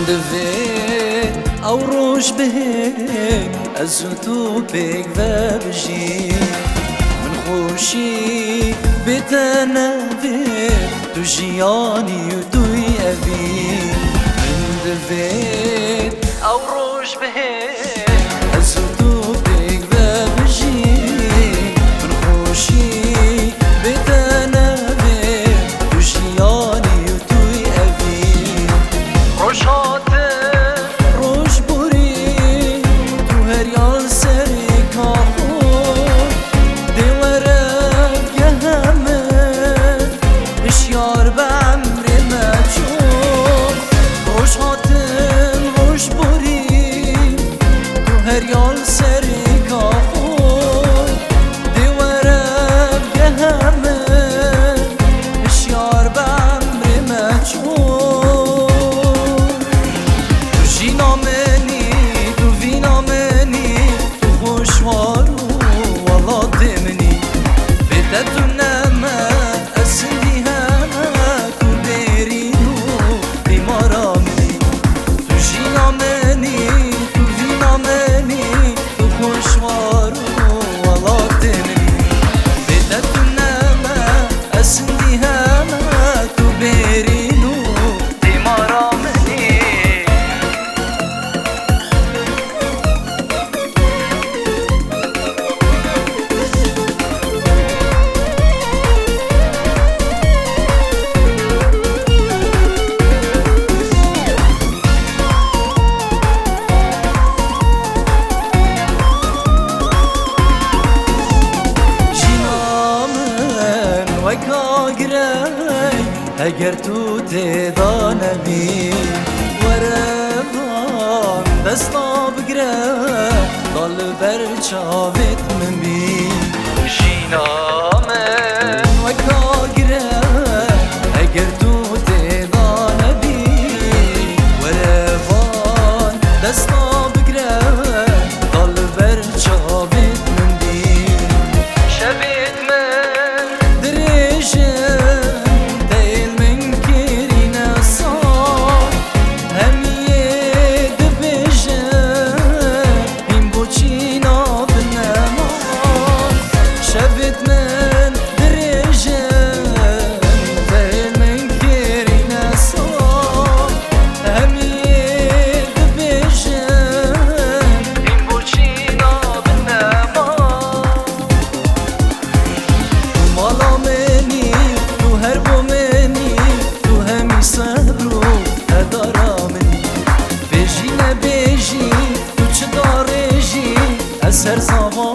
دوی او روش بهک از تو بک و بجی من خوشی بتنوی تو جیانی و توی اوی من دوی او روش بهک از تو بک و بجی من خوشی بتنوی تو جیانی و توی اوی روش هریال سری کافور دیوارم گهمه اشیار بمری مچور تو جینا منی تو وینا منی تو خوشوارو والا دمنی بده تو نمه اسندی همه تو برینو بیمارا منی تو جینا منی تو وینا منی خوشوارو والا دمنی بده تو نمه اسندی همه تو برینو دیمارا منی اگر تو تدانمی ورمان دستا بگره دال بر چاوت ممی جینا من وکا گره اگر تو تدانمی ورمان دستا بگره دال بر چاوت ممی شبیت من دریجه سر زمان